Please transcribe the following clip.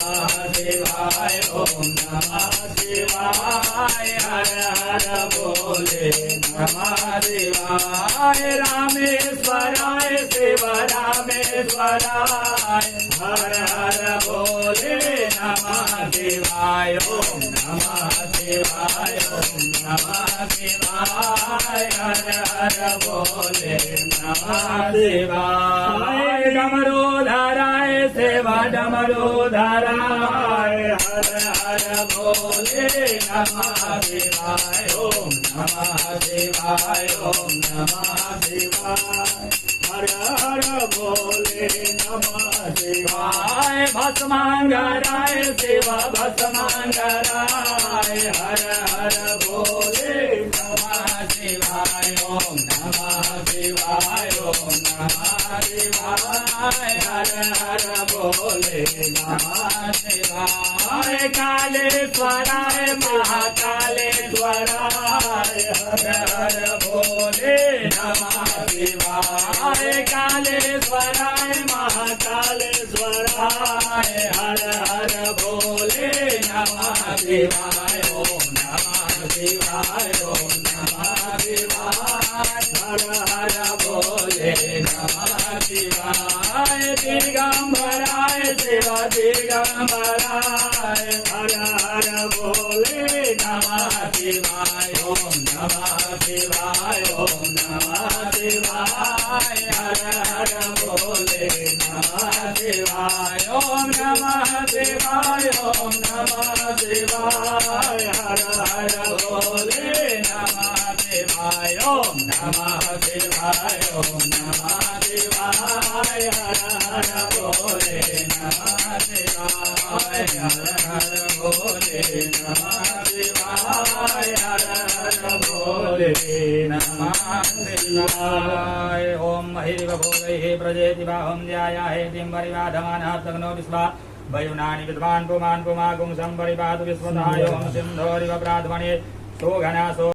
शिवाय ओम नमः शिवाय हर हर भोले नमः शिवाय रामेश्वराय शिव रामेश्वराय हर हर भोले नमः शिवाय ओम नमः शिवाय ओम नमः शिवाय हर हर भोले नमः शिवाय डमरूधराय शिव डमरूधराय हर हर भोले नमः शिवाय ओम नमः शिवाय ओम नमः शिवाय हर हर भोले नमः शिवाय भस्मांगराय शिव भस्मांगराय हर हर भोले नमः शिवाय ओम नमः शिवाय ओम नमः शिवाय हर हर भोले नमः शिवाय कालेश्वराय महाकालेश्वराय हर हर भोले नमः शिवाय कालेश्वराय महाकालेश्वराय हर हर भोले नमः शिवाय ओम नमः शिवाय ओम नमः शिवाय हर हर भोले नमः शिवाय दिगंबराय शिव दिगंबराय हर हर भोले नमः शिवाय ओम नमः शिवाय ओम नमः शिवाय हर हर भोले नमः शिवाय ओम नमः शिवाय ओम नमः शिवाय हर हर भोले नमः शिवाय ओम नमः शिवाय ओम नमः शिवाय हर हर भोले नमः शिवाय हर हर भोले नमः शिवाय हर हर भोले नमः शिवाय ओम महिरिव भोगैः प्रजेति बाहुं ध्यायाहे तिं परिवाधमानः तग्नो विश्वा वयुनानि विद्वान् पुमान् पुमागुं संपरिपातु विश्वतः ओम सिन्धोरिव प्राध्वने सोघना सो